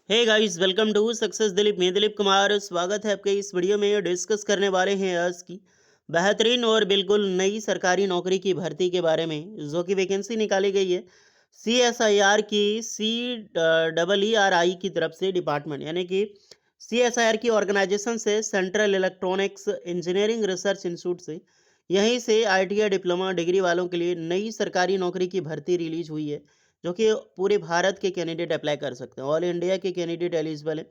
Hey guys, welcome to success Dilip. मैं दिलीप कुमार, स्वागत है आपके इस वीडियो में। डिस्कस करने वाले हैं आज की बेहतरीन और बिल्कुल नई सरकारी नौकरी की भर्ती के बारे में, जो कि वैकेंसी निकाली गई है CSIR की CEERI की तरफ से, डिपार्टमेंट यानी कि CSIR की ऑर्गेनाइजेशन से, central electronics engineering research institute से। यहीं से ITI डिप्लोमा डिग्री वालों के लिए नई सरकारी नौकरी की भर्ती रिलीज हुई है, जो कि पूरे भारत के कैंडिडेट अप्लाई कर सकते हैं। ऑल इंडिया के कैंडिडेट एलिजिबल हैं।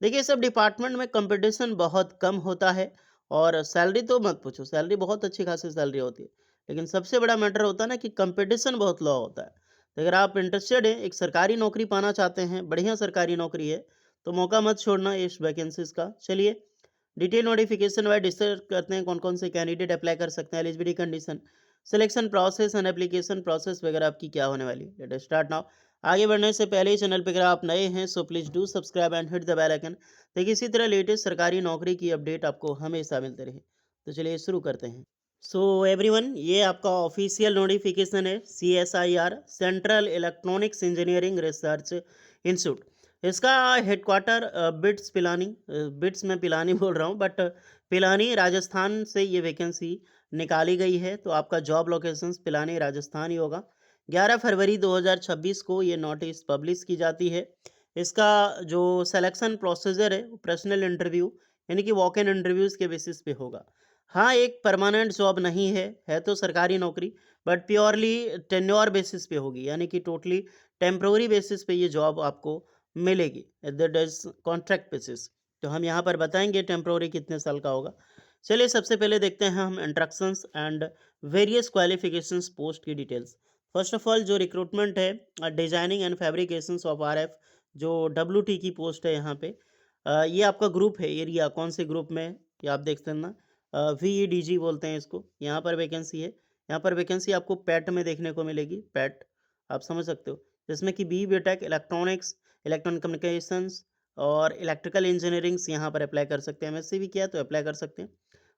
देखिए, सब डिपार्टमेंट में कंपटीशन बहुत कम होता है और सैलरी तो मत पूछो, सैलरी बहुत अच्छी खासी सैलरी होती है। लेकिन सबसे बड़ा मैटर होता है ना कि कंपटीशन बहुत लो होता है। तो अगर आप इंटरेस्टेड हैं, एक सरकारी नौकरी पाना चाहते हैं, बढ़िया सरकारी नौकरी है, तो मौका मत छोड़ना इस वैकेंसीज का। चलिए डिटेल नोटिफिकेशन वाइज डिस्कस करते हैं, कौन कौन से कैंडिडेट अप्लाई कर सकते हैं, eligibility condition, selection process and application process वगैरह आपकी क्या होने वाली है। Let start now. आगे बढ़ने से पहले ही चैनल पर अगर आप नए हैं so please do subscribe and hit the bell icon, ताकि इसी तरह लेटेस्ट सरकारी नौकरी की अपडेट आपको हमेशा मिलते रहे। तो चलिए शुरू करते हैं। सो एवरीवन, ये आपका ऑफिशियल नोटिफिकेशन है CSIR, central electronics engineering research institute. इसका हेडक्वार्टर बिट्स पिलानी, बिट्स में पिलानी बोल रहा हूँ, बट पिलानी राजस्थान से ये वैकेंसी निकाली गई है। तो आपका जॉब लोकेशन पिलानी राजस्थान ही होगा। 11 फरवरी 2026 को ये नोटिस पब्लिश की जाती है। इसका जो सिलेक्शन प्रोसीजर है वो पर्सनल इंटरव्यू यानी कि वॉक इन इंटरव्यूज़ के बेसिस पे होगा। हाँ, एक परमानेंट जॉब नहीं है तो सरकारी नौकरी, बट प्योरली टेन्योर बेसिस पे होगी, यानी कि टोटली टेम्पररी बेसिस पे ये जॉब आपको मिलेगी। That is contract basis. तो हम यहाँ पर बताएंगे टेम्पररी कितने साल का होगा। चलिए सबसे पहले देखते हैं हम instructions and various qualifications post की डिटेल्स। फर्स्ट ऑफ ऑल, जो रिक्रूटमेंट है डिजाइनिंग एंड फैब्रिकेशंस ऑफ RF, जो WT की पोस्ट है यहाँ पे। ये आपका ग्रुप है, एरिया कौन से ग्रुप में, ये आप देखते हैं ना, VEDG बोलते हैं इसको। यहाँ पर वैकेंसी है। यहाँ पर वैकेंसी आपको पैट में देखने को मिलेगी, पैट आप समझ सकते हो, जिसमें कि BTech इलेक्ट्रॉनिक्स, इलेक्ट्रॉनिक कम्युनिकेशंस और इलेक्ट्रिकल इंजीनियरिंग्स यहाँ पर अप्लाई कर सकते हैं। MSc भी किया तो अप्लाई कर सकते हैं।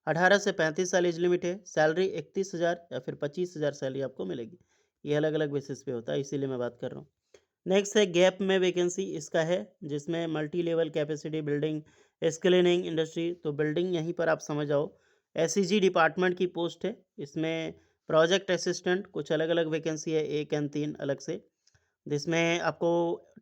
18 से 35 साल एज लिमिट है। सैलरी 31,000 या फिर 25,000 सैलरी आपको मिलेगी। ये अलग अलग बेसिस पे होता है, इसीलिए मैं बात कर रहा हूँ। नेक्स्ट है गैप में वैकेंसी इसका है, जिसमें multi level capacity building skilling industry. तो बिल्डिंग यहीं पर आप समझ आओ। SEG डिपार्टमेंट की पोस्ट है। इसमें प्रोजेक्ट असिस्टेंट कुछ अलग अलग वैकेंसी है, 1 एंड 3 अलग से, जिसमें आपको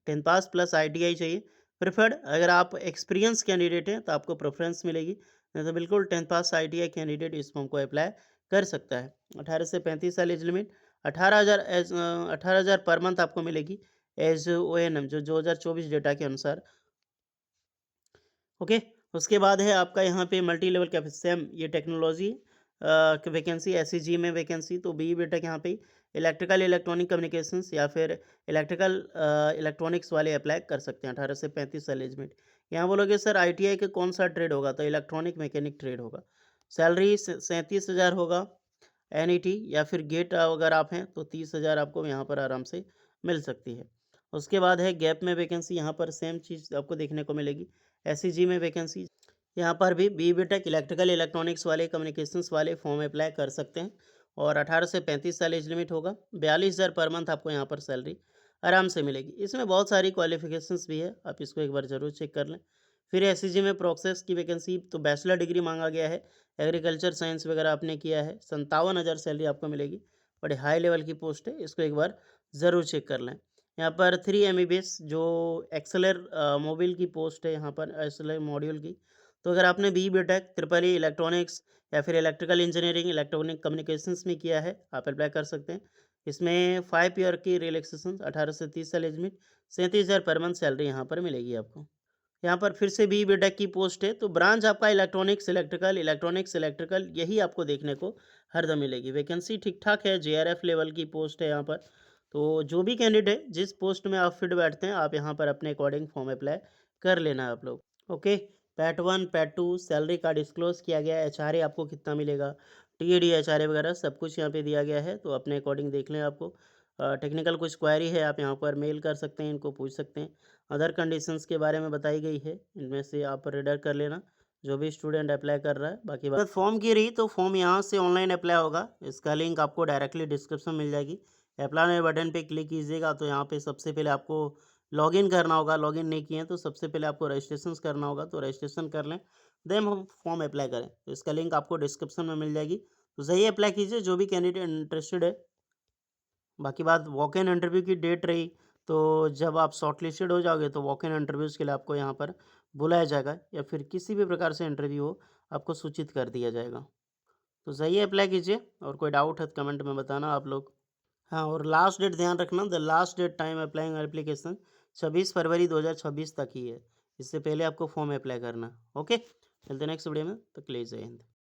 10 पास प्लस ITI चाहिए प्रेफर्ड। अगर आप एक्सपीरियंस कैंडिडेट हैं तो आपको प्रेफरेंस मिलेगी, नहीं तो बिल्कुल 10 पास ITI कैंडिडेट इस फॉर्म को अप्लाई कर सकता है। 18 से 35 साल एज लिमिट। 18,000 पर मंथ आपको मिलेगी एज ONM, जो 2024 डेटा के अनुसार। ओके। उसके बाद है आपका यहाँ पे मल्टी लेवल कैफे सेम, ये टेक्नोलॉजी वैकेंसी, SEG में वैकेंसी। तो BTech यहाँ पे इलेक्ट्रिकल इलेक्ट्रॉनिक कम्युनिकेशंस या फिर इलेक्ट्रिकल इलेक्ट्रॉनिक्स वाले अप्लाई कर सकते हैं। 18 से 35 साल एज में। यहाँ बोलोगे सर ITI के कौन सा ट्रेड होगा, तो इलेक्ट्रॉनिक मैकेनिक ट्रेड होगा। सैलरी 37,000 होगा। NET या फिर गेट अगर आप हैं तो 30,000 आपको यहाँ पर आराम से मिल सकती है। उसके बाद है गैप में वैकेंसी, यहाँ पर सेम चीज़ आपको देखने को मिलेगी। SEG में वैकेंसी, यहाँ पर भी BTech इलेक्ट्रिकल इलेक्ट्रॉनिक्स वाले कम्युनिकेशंस वाले फॉर्म अप्लाई कर सकते हैं। और 18 से 35 साल एज लिमिट होगा। 42,000 पर मंथ आपको यहाँ पर सैलरी आराम से मिलेगी। इसमें बहुत सारी क्वालिफिकेशंस भी है, आप इसको एक बार ज़रूर चेक कर लें। फिर SEG में प्रोसेस की वैकेंसी, तो बैचलर डिग्री मांगा गया है, एग्रीकल्चर साइंस वगैरह आपने किया है, 57,000 सैलरी आपको मिलेगी। बड़े हाई लेवल की पोस्ट है, इसको एक बार ज़रूर चेक कर लें। यहाँ पर 3 MBBS जो एक्सेलर मोबिल की पोस्ट है, यहाँ पर एक्सेलर मॉड्यूल की। तो अगर आपने BTech ट्रिपल इलेक्ट्रॉनिक्स या फिर इलेक्ट्रिकल इंजीनियरिंग इलेक्ट्रॉनिक कम्युनिकेशंस में किया है, आप अप्लाई कर सकते हैं। इसमें 5 ईयर की रिलैक्सेशन, 18 से 30 साल age limit, 37,000 per month salary यहाँ पर मिलेगी आपको। यहाँ पर फिर से BTech की पोस्ट है, तो ब्रांच आपका इलेक्ट्रॉनिक्स इलेक्ट्रिकल यही आपको देखने को हरदम मिलेगी। वैकेंसी ठीक ठाक है, JRF लेवल की पोस्ट है यहाँ पर। तो जो भी कैंडिडेट जिस पोस्ट में आप फिट बैठते हैं, आप यहाँ पर अपने अकॉर्डिंग फॉर्म अप्लाई कर लेना है आप लोग। ओके। पैट 1 पैट 2 सैलरी का डिस्क्लोज किया गया है। HRA आपको कितना मिलेगा, TAD HRA वगैरह सब कुछ यहाँ पे दिया गया है, तो अपने अकॉर्डिंग देख लें। आपको टेक्निकल कुछ क्वेरी है, आप यहाँ पर मेल कर सकते हैं, इनको पूछ सकते हैं। अदर कंडीशंस के बारे में बताई गई है, इनमें से आप रीडर कर लेना, जो भी स्टूडेंट अप्लाई कर रहा है। बाकी बात फॉर्म की रही तो फॉर्म यहाँ से ऑनलाइन अप्लाई होगा। इसका लिंक आपको डायरेक्टली डिस्क्रिप्शन में मिल जाएगी। अप्लाई बटन पे क्लिक कीजिएगा तो यहाँ पे सबसे पहले आपको लॉगिन करना होगा, लॉगिन नहीं किए हैं तो सबसे पहले आपको रजिस्ट्रेशन करना होगा, तो रजिस्ट्रेशन कर लें, देन हम फॉर्म अप्लाई करें। तो इसका लिंक आपको डिस्क्रिप्शन में मिल जाएगी, तो सही अप्लाई कीजिए जो भी कैंडिडेट इंटरेस्टेड है। बाकी बात वॉक इन इंटरव्यू की डेट रही, तो जब आप शॉर्टलिस्टेड हो जाओगे तो वॉक इन इंटरव्यूज़ के लिए आपको यहाँ पर बुलाया जाएगा, या फिर किसी भी प्रकार से इंटरव्यू हो आपको सूचित कर दिया जाएगा। तो सही अप्लाई कीजिए, और कोई डाउट है तो कमेंट में बताना आप लोग। हाँ, और लास्ट डेट ध्यान रखना, the last date time applying application 26 फरवरी 2026 तक ही है। इससे पहले आपको फॉर्म अप्लाई करना। ओके, मिलते हैं नेक्स्ट वीडियो में, तब के लिए जय हिंद।